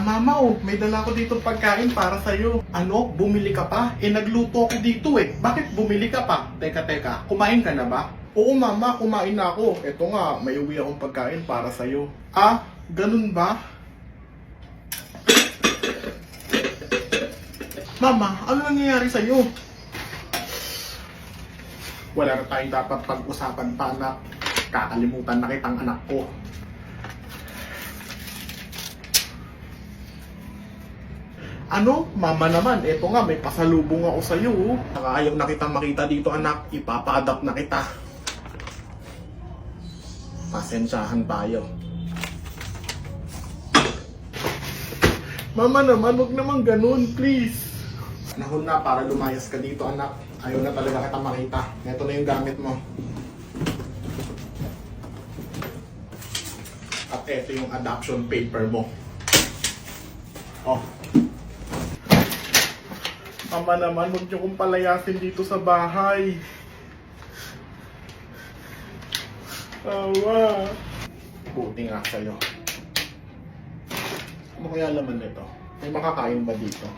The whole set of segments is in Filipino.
Mama, oh, may dala ko dito pagkain para sa'yo. Ano? Bumili ka pa? Nagluto ako dito eh. Bakit bumili ka pa? Teka, kumain ka na ba? Oo, Mama, kumain na ako. Eto nga, may uwi akong pagkain para sa'yo. Ah, ganun ba? Mama, ano nangyayari sa'yo? Wala na tayong dapat pag-usapan pa, anak. Kakalimutan na kitang anak ko. Ano? Mama naman, eto nga, may pasalubong ako sa'yo. Saka ayaw na kitang makita dito, anak. Ipapa-adapt na kita. Pasensyahan tayo. Mama naman, huwag naman ganun, please. Panahon na para lumayas ka dito, anak. Ayaw na talaga kita makita. Ito na yung gamit mo. At ito yung adoption paper mo. Oh. Mama naman, huwag niyo kong palayasin dito sa bahay. Awa. Buti nga sa'yo. Ano kaya laman nito? May makakain ba dito?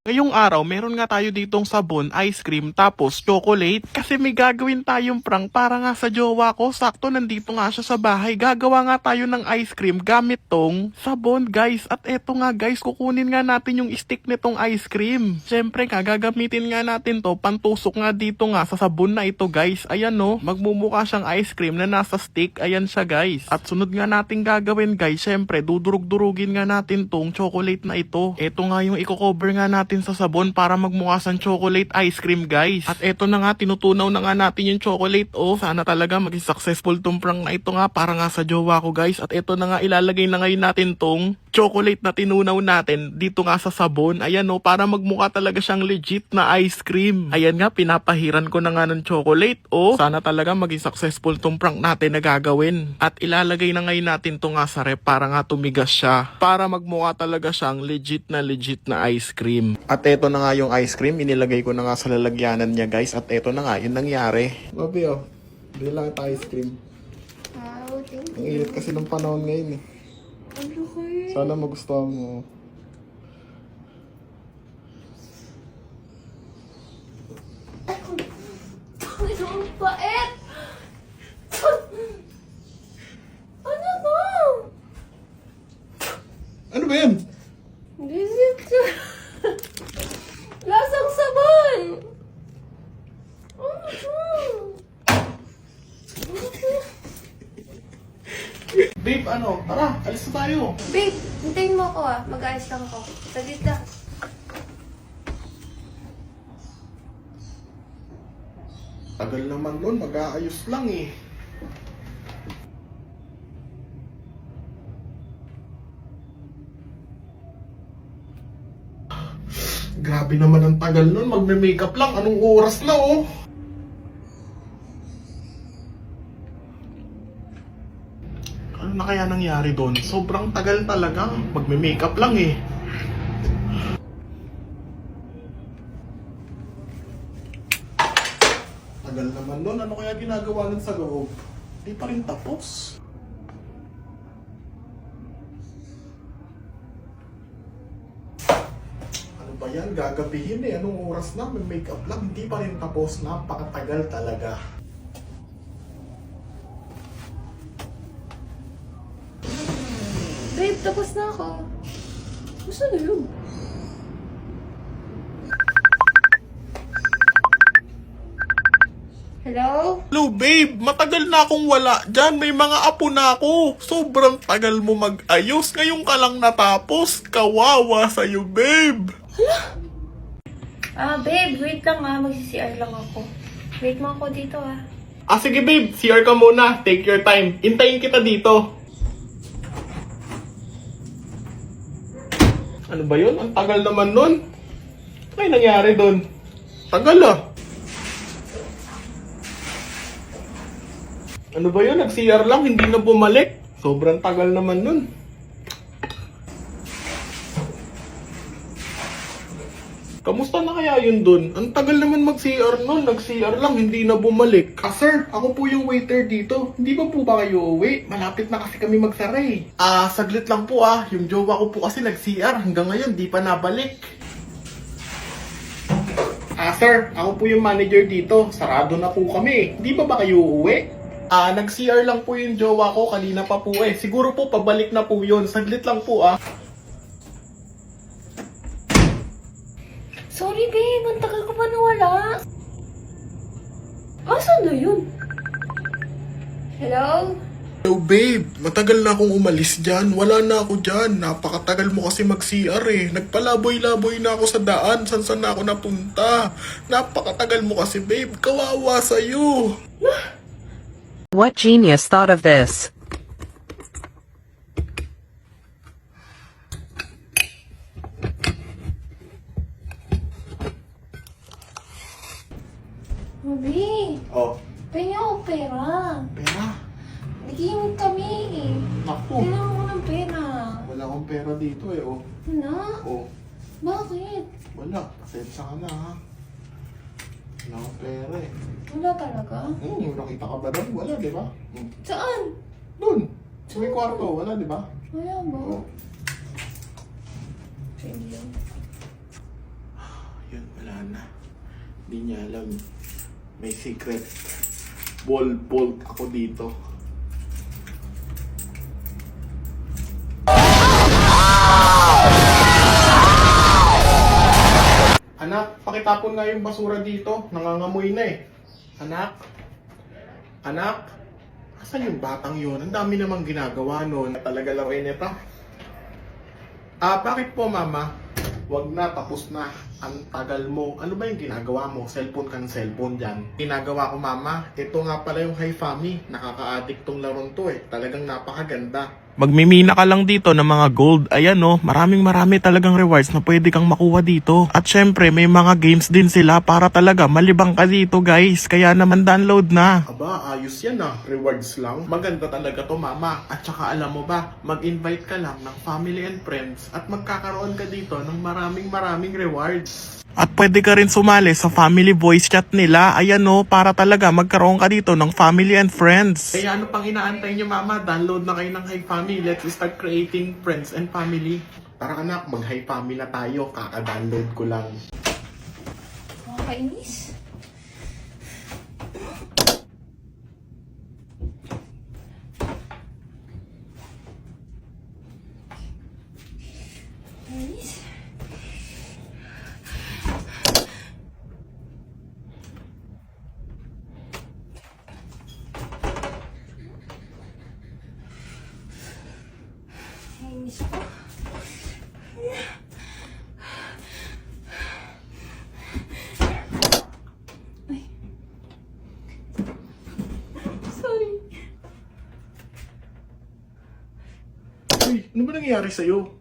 Ngayong araw, meron nga tayo ditong sabon, ice cream, tapos chocolate. Kasi may gagawin tayong prank para nga sa jowa ko. Sakto, nandito nga siya sa bahay. Gagawa nga tayo ng ice cream gamit tong sabon, guys. At eto nga, guys, kukunin nga natin yung stick nitong ice cream. Siyempre nga, gagamitin nga natin to. Pantusok nga dito nga sa sabon na ito, guys. Ayan, no. Magmumukha siyang ice cream na nasa stick. Ayan siya, guys. At sunod nga natin gagawin, guys. Siyempre, dudurug-durugin nga natin tong chocolate na ito. Eto nga yung i-cover nga natin sa sabon para magmukha sang chocolate ice cream, guys. At eto na nga, tinutunaw na nga natin yung chocolate. Oh, sana talaga maging successful tong prank na ito nga para nga sa jowa ko, guys. At eto na nga, ilalagay na ngayon natin tong chocolate na tinunaw natin dito nga sa sabon. Ayan, oh, para magmukha talaga siyang legit na ice cream. Ayan nga, pinapahiran ko na nga ng chocolate. Oh, sana talaga maging successful tong prank natin na gagawin. At ilalagay na ngayon natin to nga sa rep para nga tumigas siya. Para magmukha talaga siyang legit na ice cream. At eto na nga yung ice cream, inilagay ko na nga sa lalagyanan niya, guys. At eto na nga, yun nangyari. Mabi, oh. Bili lang ito ice cream. Wow, thank Ang you. init kasi ng panahon ngayon eh. Ano kayo? Sana magustuhan mo. Ano ang pait? Ano ba? Ano ba yan? Visit ka. Lasang sabon. Ano ba? Babe, ano? Tara, alis na tayo. Babe, hintayin mo ako ah. Mag-ayos lang ako. Saglit lang. Tagal naman nun, mag-aayos lang eh. Grabe naman ang tagal nun, magme-makeup lang. Anong oras na oh? Ano na kaya nangyari doon? Sobrang tagal talaga. Magme-makeup lang eh. Tagal naman doon. Ano kaya ginagawa nun sa loob? Di pa rin tapos. Ano ba yan? Gagabihin eh. Anong oras na? May makeup lang. Hindi pa rin tapos. Napakatagal talaga. Babe, tapos na ako. Gusto na yun. Hello? Hello babe, matagal na akong wala dyan. May mga apo na ako. Sobrang tagal mo mag-ayos. Ngayon ka lang natapos. Kawawa sa'yo babe. Babe, wait lang Mag-CR lang ako. Wait mo ako dito Sige babe, CR ka muna. Take your time. Intayin kita dito. Ano ba yun? Ang tagal naman nun. Ano yung nangyari dun? Tagal ah. Ano ba yun? Nag-CR lang, hindi na bumalik. Sobrang tagal naman nun. Kamusta na kaya yun dun? Ang tagal naman mag-CR nun. Nag-CR lang, hindi na bumalik. Sir, ako po yung waiter dito. Hindi ba po ba kayo uwi? Malapit na kasi kami magsara eh. Saglit lang po Yung jowa ko po kasi nag-CR. Hanggang ngayon, di pa nabalik. Sir, ako po yung manager dito. Sarado na po kami. Hindi ba kayo uuwi? Nag-CR lang po yung jowa ko. Kanina pa po eh. Siguro po pabalik na po yun. Saglit lang po Sorry, babe. Ang tagal ko pa nawala. Asan na yun? Hello? Hello babe, matagal na akong umalis dyan. Wala na ako dyan. Napakatagal mo kasi mag-CR eh. Nagpalaboy-laboy na ako sa daan. San na ako napunta. Napakatagal mo kasi babe. Kawawa sa'yo. What genius thought of this? Mabi, Oh, pengen ako pera. pera. Nagihimod kami. Naku. Kailangan ko ng pera. Wala akong pera dito eh. Oh, Wala? oh. Bakit? Wala. Pasensya ka na ha. Wala akong pera eh. Wala talaga? Nakita ka ba doon? Wala, di ba? Saan? Doon. Sa may kwarto. Wala, di ba? Wala ba? Oh. Sige. Yun, wala na. Hindi niya alam. May secret wall bolt ako dito. Anak, pakitapon nga yung basura dito. Nangangamoy na eh. Anak? Anak? Asan yung batang yun? Ang dami namang ginagawa nun. Talaga lang eh neta. Bakit po mama? Wag na, tapos na. Ang tagal mo. Ano ba yung ginagawa mo? Cellphone kang cellphone dyan. Ginagawa ko mama, ito nga pala yung Hi-Fami. Nakaka-addict tong larong to eh. Talagang napakaganda. Magmimina ka lang dito ng mga gold. Ayan no, marami talagang rewards na pwede kang makuha dito. At syempre, may mga games din sila para talaga malibang ka dito guys. Kaya naman download na. Aba, ayos yan rewards lang. Maganda talaga to mama. At saka alam mo ba, mag-invite ka lang ng family and friends at magkakaroon ka dito ng maraming rewards. At pwede ka rin sumali sa family voice chat nila. Ayan no, para talaga magkaroon ka dito ng family and friends. Kaya ano pang inaantay niyo mama? Download na kayo ng Hi-Fami. Let's start creating friends and family. Tara anak, mag-Hi-Fami na tayo. Kaka-download ko lang. Nakakainis. Nakakainis. Nakakainis ko. Sorry. Uy, ano ba nangyayari sa'yo?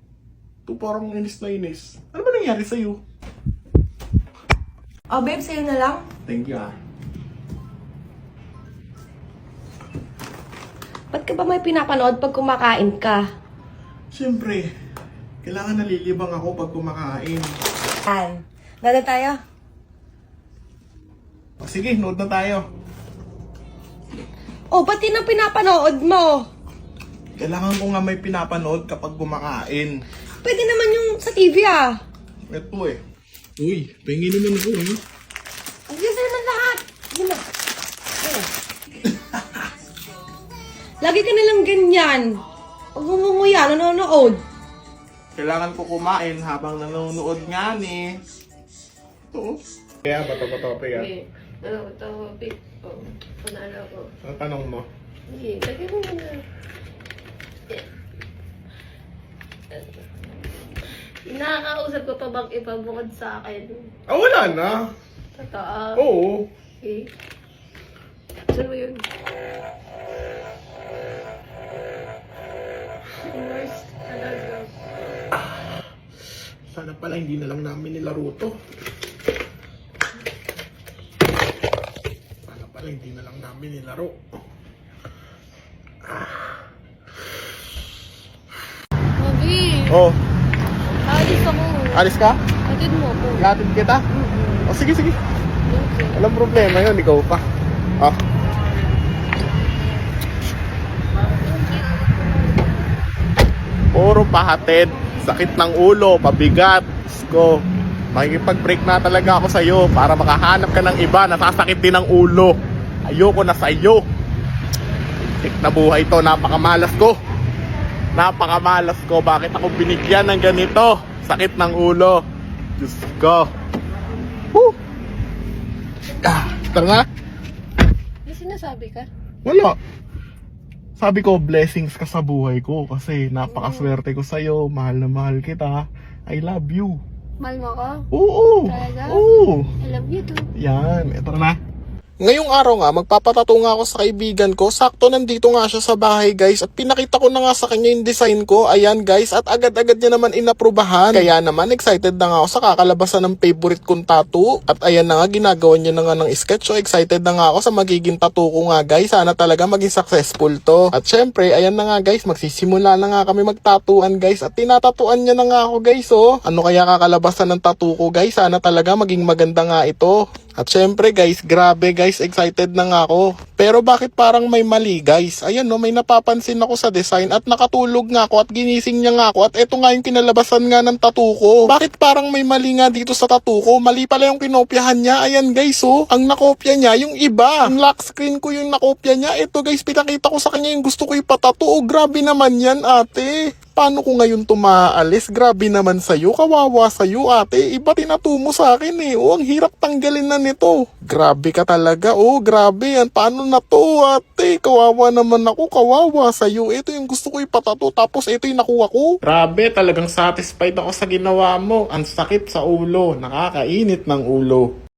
Ito parang inis na inis. Ano ba nangyayari sa'yo? Oh, babe, sa'yo na lang. Thank you Ba't ka ba may pinapanood pag kumakain ka? Siyempre, kailangan nalilibang ako pag kumakain. Yan. Dada tayo. Sige, nood na tayo. Oh, ba't yun ang pinapanood mo? Kailangan ko nga may pinapanood kapag kumakain. Pwede naman yung sa TV ah. Ito eh. Uy, pengin naman ako Ang ganda naman lahat. Yun na. Ayun. Lagi ka nalang ganyan. Huwag mo nguya, nanonood. Kailangan ko kumain habang nanonood nga ni. Ito. Kaya, bato-bato pa yan. Ano, topic. Oh, panalo ko. Ang tanong mo. Sige, lagyan mo na. Nakakausap ko pa bang iba bukod sa akin? Wala na. Totoo. Oo. Okay. Saan mo yun? Worst talaga. Sana pala hindi na lang namin nilaro to. Sana pala hindi na lang namin nilaro. Mabi, Oh, alis ako. alis ka? Hatid mo ako. Ihatid kita? O sige, sige. Okay. Walang problema yun, ikaw pa. Ah. Puro pahatid. Sakit ng ulo, pabigat. Sko. Makikipag-break na talaga ako sa'yo para makahanap ka ng iba. Nasasakit din ang ulo. Ayoko na sa'yo. Tik na buhay to, napakamalas ko. Napakamalas ko. Bakit ako binigyan ng ganito? Sakit ng ulo. Diyos ko. Woo! Tara nga. May sinasabi ka? Wala. Sabi ko, blessings ka sa buhay ko kasi napakaswerte ko sa'yo. Mahal na mahal kita. I love you. Mahal mo ako? Oo. Talaga? Oo. I love you too. Yan. Ito na. Ngayong araw nga, magpapatato nga ako sa kaibigan ko. Sakto nandito nga siya sa bahay, guys. At pinakita ko na nga sa kanya yung design ko. Ayan, guys. At agad-agad niya naman inaprubahan. Kaya naman, excited na nga ako sa kakalabasan ng favorite kong tattoo. At ayan na nga, ginagawa niya na nga ng sketch. So, excited na nga ako sa magiging tattoo ko nga, guys. Sana talaga maging successful to. At syempre, ayan na nga, guys. Magsisimula na nga kami magtatuan, guys. At tinatatuan niya na nga ako, guys, oh. Ano kaya kakalabasan ng tattoo ko, guys? Sana talaga maging maganda nga ito. At syempre guys, grabe guys, excited na nga ako. Pero bakit parang may mali guys? Ayan no, may napapansin ako sa design at nakatulog nga ako at ginising niya nga ako at eto nga yung kinalabasan nga ng tattoo ko. Bakit parang may mali nga dito sa tattoo ko? Mali pala yung kinopyahan niya. Ayan guys oh, ang nakopya niya yung iba. Yung lock screen ko yung nakopya niya. Eto guys, pinakita ko sa kanya yung gusto ko ipatato. Oh, grabe naman yan ate. Paano ko ngayon tumaalis? Grabe naman sa'yo. Kawawa sa'yo, ate. Iba tinatumo sa akin eh. Oh, ang hirap tanggalin na nito. Grabe ka talaga. Oh, grabe yan. Paano na to, ate? Kawawa naman ako. Kawawa sa'yo. Ito yung gusto ko ipatato. Tapos ito yung nakuha ko. Grabe, talagang satisfied ako sa ginawa mo. Ang sakit sa ulo. Nakakainit ng ulo.